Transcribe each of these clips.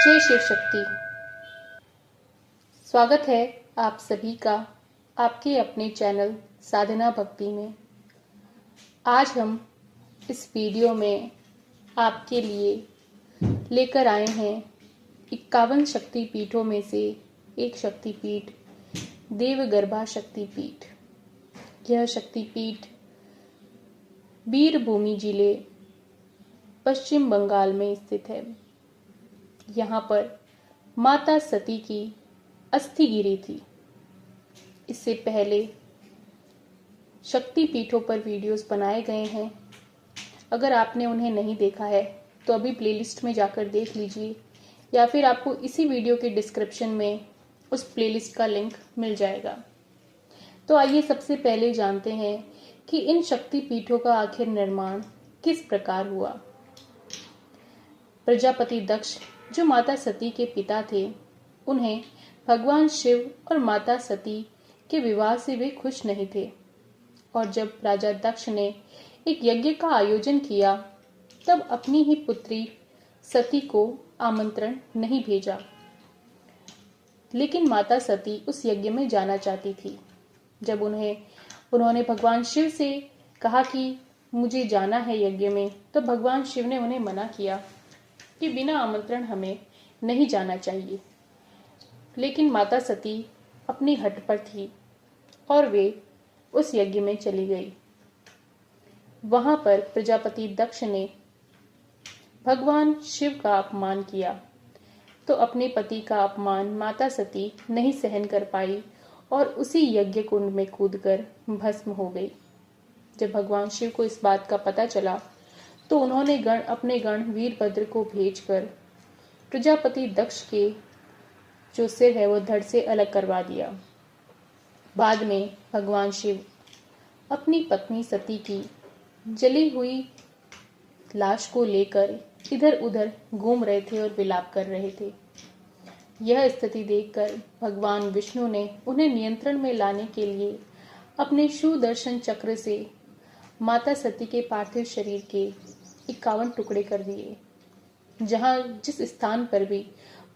जय शिव शक्ति। स्वागत है आप सभी का आपके अपने चैनल साधना भक्ति में। आज हम इस वीडियो में आपके लिए लेकर आए हैं 51 शक्तिपीठों में से एक शक्तिपीठ देवगर्भा शक्तिपीठ। यह शक्तिपीठ वीरभूमि जिले पश्चिम बंगाल में स्थित है। यहाँ पर माता सती की अस्थि गिरी थी। इससे पहले शक्तिपीठों पर वीडियोस बनाए गए हैं। अगर आपने उन्हें नहीं देखा है तो अभी प्लेलिस्ट में जाकर देख लीजिए, या फिर आपको इसी वीडियो के डिस्क्रिप्शन में उस प्लेलिस्ट का लिंक मिल जाएगा। तो आइए सबसे पहले जानते हैं कि इन शक्तिपीठों का आखिर निर्माण किस प्रकार हुआ। प्रजापति दक्ष जो माता सती के पिता थे, उन्हें भगवान शिव और माता सती के विवाह से वे खुश नहीं थे, और जब राजा दक्ष ने एक यज्ञ का आयोजन किया तब अपनी ही पुत्री सती को आमंत्रण नहीं भेजा। लेकिन माता सती उस यज्ञ में जाना चाहती थी। जब उन्होंने भगवान शिव से कहा कि मुझे जाना है यज्ञ में, तो भगवान शिव ने उन्हें मना किया कि बिना आमंत्रण हमें नहीं जाना चाहिए। लेकिन माता सती अपनी हट पर थी और वे उस यज्ञ में चली गई। वहां पर प्रजापति दक्ष ने भगवान शिव का अपमान किया, तो अपने पति का अपमान माता सती नहीं सहन कर पाई और उसी यज्ञ कुंड में कूदकर भस्म हो गई। जब भगवान शिव को इस बात का पता चला तो उन्होंने अपने गण वीरभद्र को भेजकर प्रजापति दक्ष के जो सिर है वो धड़ से अलग करवा दिया। बाद में भगवान शिव अपनी पत्नी सती की जली हुई लाश को लेकर इधर उधर घूम रहे थे और विलाप कर रहे थे। यह स्थिति देखकर भगवान विष्णु ने उन्हें नियंत्रण में लाने के लिए अपने सुदर्शन चक्र से माता सती के पार्थिव शरीर के 51 टुकड़े कर दिए। जिस स्थान पर भी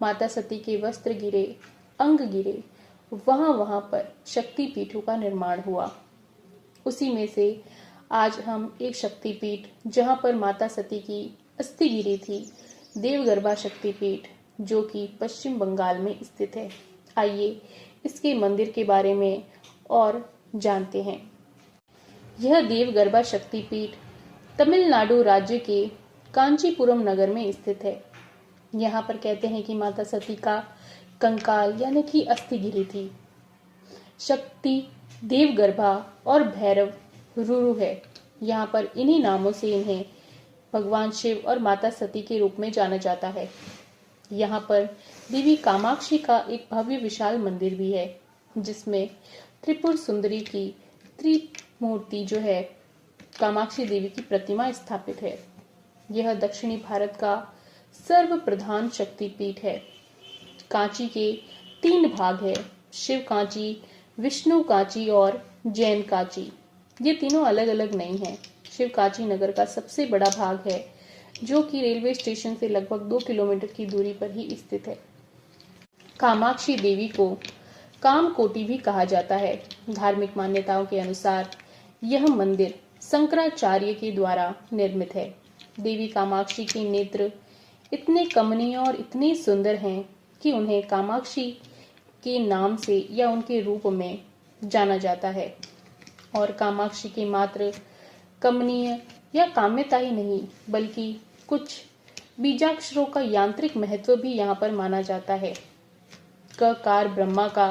माता सती के वस्त्र गिरे, अंग गिरे, वहां पर शक्तिपीठों का निर्माण हुआ। उसी में से आज हम एक शक्तिपीठ जहां पर माता सती की अस्थि गिरी थी, देवगर्भा शक्तिपीठ, जो कि पश्चिम बंगाल में स्थित है। आइए इसके मंदिर के बारे में और जानते हैं। यह देवगर्भा शक्तिपीठ तमिलनाडु राज्य के कांचीपुरम नगर में स्थित है। यहाँ पर कहते हैं कि माता सती का कंकाल यानी कि अस्थि गिरी थी। शक्ति देवगर्भा और भैरव रुरु है। यहाँ पर इन्हीं नामों से इन्हें भगवान शिव और माता सती के रूप में जाना जाता है। यहाँ पर देवी कामाक्षी का एक भव्य विशाल मंदिर भी है, जिसमें त्रिपुर सुंदरी की त्रिमूर्ति जो है कामाक्षी देवी की प्रतिमा स्थापित है। यह दक्षिणी भारत का सर्व प्रधान शक्तिपीठ है। कांची के 3 भाग है, शिव कांची, विष्णु कांची और जैन कांची। ये तीनों अलग अलग नहीं है। शिव कांची नगर का सबसे बड़ा भाग है, जो कि रेलवे स्टेशन से लगभग 2 किलोमीटर की दूरी पर ही स्थित है। कामाक्षी देवी को कामकोटी भी कहा जाता है। धार्मिक मान्यताओं के अनुसार यह मंदिर शंकराचार्य के द्वारा निर्मित है। देवी कामाक्षी के नेत्र इतने कमनीय और इतने सुंदर हैं कि उन्हें कामाक्षी के नाम से या उनके रूप में जाना जाता है। और कामाक्षी के मात्र कमनीय या काम्यता ही नहीं, बल्कि कुछ बीजाक्षरों का यांत्रिक महत्व भी यहाँ पर माना जाता है। ककार ब्रह्मा का,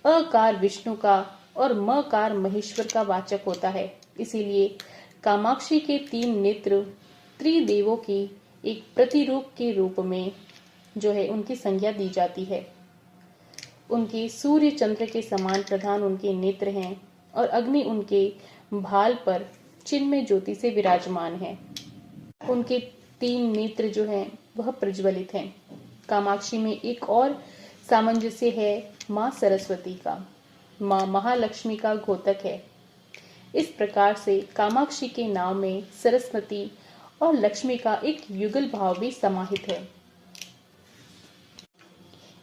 अकार विष्णु का और मकार महेश्वर का वाचक होता है। इसीलिए कामाक्षी के 3 नेत्र त्रिदेवों की एक प्रतिरूप के रूप में जो है उनकी संज्ञा दी जाती है। उनके सूर्य चंद्र के समान प्रधान उनके नेत्र हैं और अग्नि उनके भाल पर चिन्मय ज्योति से विराजमान है। उनके 3 नेत्र जो हैं वह प्रज्वलित हैं। कामाक्षी में एक और सामंजस्य है माँ सरस्वती का, माँ महालक्ष्मी का घोतक है। इस प्रकार से कामाक्षी के नाम में सरस्वती और लक्ष्मी का एक युगल भाव भी समाहित है।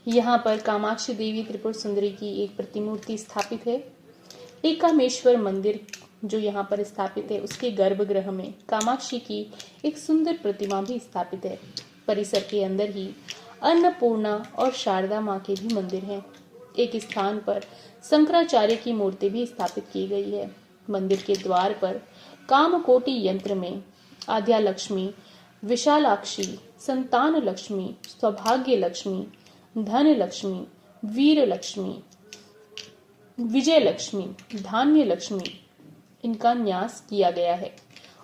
यहाँ पर कामाक्षी देवी त्रिपुर सुंदरी की एक प्रतिमूर्ति स्थापित है। एकामेश्वर मंदिर जो यहाँ पर स्थापित है, उसके गर्भगृह में कामाक्षी की एक सुंदर प्रतिमा भी स्थापित है। परिसर के अंदर ही अन्नपूर्णा और शारदा माँ के भी मंदिर हैं। एक स्थान पर शंकराचार्य की मूर्ति भी स्थापित की गई है। मंदिर के द्वार पर कामकोटि यंत्र में आद्या लक्ष्मी, विशालाक्षी, संतान लक्ष्मी, सौभाग्य लक्ष्मी, धन लक्ष्मी, वीर लक्ष्मी, विजय लक्ष्मी, धान्य लक्ष्मी इनका न्यास किया गया है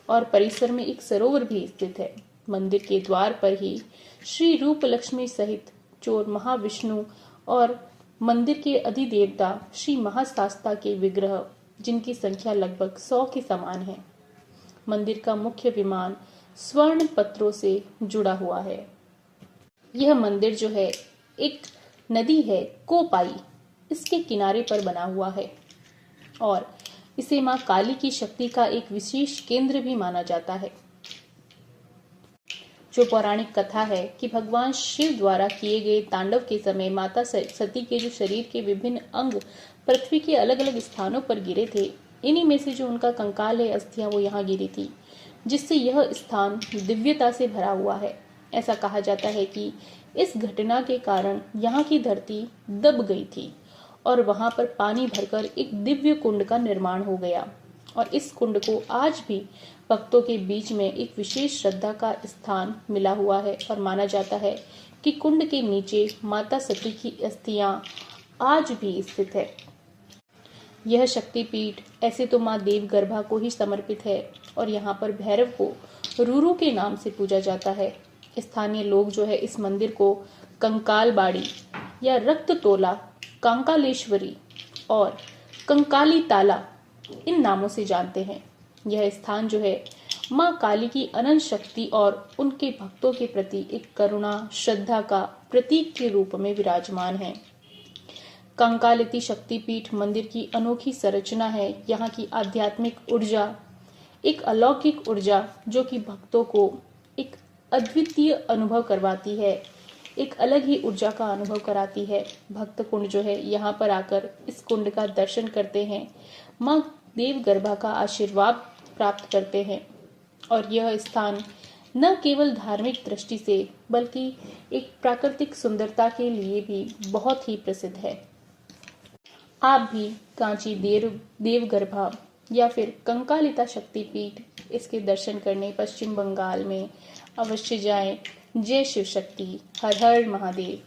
और परिसर में एक सरोवर भी स्थित है। मंदिर के द्वार पर ही श्री रूप लक्ष्मी सहित चोर महाविष्णु और मंदिर के अधिदेवता श्री महाशास्ता के विग्रह, जिनकी संख्या लगभग 100 के समान है। मंदिर का मुख्य विमान स्वर्ण पत्रों से जुड़ा हुआ है। यह मंदिर जो है एक नदी है कोपाई, इसके किनारे पर बना हुआ है और इसे मां काली की शक्ति का एक विशेष केंद्र भी माना जाता है। जो पौराणिक कथा है कि भगवान शिव द्वारा किए गए तांडव के समय माता सती के जो शरीर के विभिन्न अंग पृथ्वी के अलग अलग स्थानों पर गिरे थे, इन्हीं में से जो उनका कंकाल है, अस्थियां वो यहाँ गिरी थी, जिससे यह स्थान दिव्यता से भरा हुआ है। ऐसा कहा जाता है कि इस घटना के कारण यहाँ की धरती दब गई थी और वहां पर पानी भरकर एक दिव्य कुंड का निर्माण हो गया और इस कुंड को आज भी भक्तों के बीच में एक विशेष श्रद्धा का स्थान मिला हुआ है और माना जाता है कि कुंड के नीचे माता सती की अस्थियां आज भी स्थित है। यह शक्तिपीठ ऐसे तो माँ देवगर्भा को ही समर्पित है और यहाँ पर भैरव को रूरू के नाम से पूजा जाता है। स्थानीय लोग जो है इस मंदिर को कंकाल बाड़ी या रक्त तोला, कंकालेश्वरी और कंकाली ताला इन नामों से जानते हैं। यह स्थान जो है माँ काली की अनंत शक्ति और उनके भक्तों के प्रति एक करुणा श्रद्धा का प्रतीक के रूप में विराजमान है। कंकालिती शक्तिपीठ मंदिर की अनोखी संरचना है। यहाँ की आध्यात्मिक ऊर्जा एक अलौकिक ऊर्जा जो कि भक्तों को एक अद्वितीय अनुभव करवाती है, एक अलग ही ऊर्जा का अनुभव कराती है। भक्त कुंड जो है यहाँ पर आकर इस कुंड का दर्शन करते हैं, माँ देवगर्भा का आशीर्वाद प्राप्त करते हैं और यह स्थान न केवल धार्मिक दृष्टि से बल्कि एक प्राकृतिक सुंदरता के लिए भी बहुत ही प्रसिद्ध है। आप भी कांची देवगर्भा या फिर कंकालिता शक्तिपीठ इसके दर्शन करने पश्चिम बंगाल में अवश्य जाएं। जय शिव शक्ति, हर हर महादेव।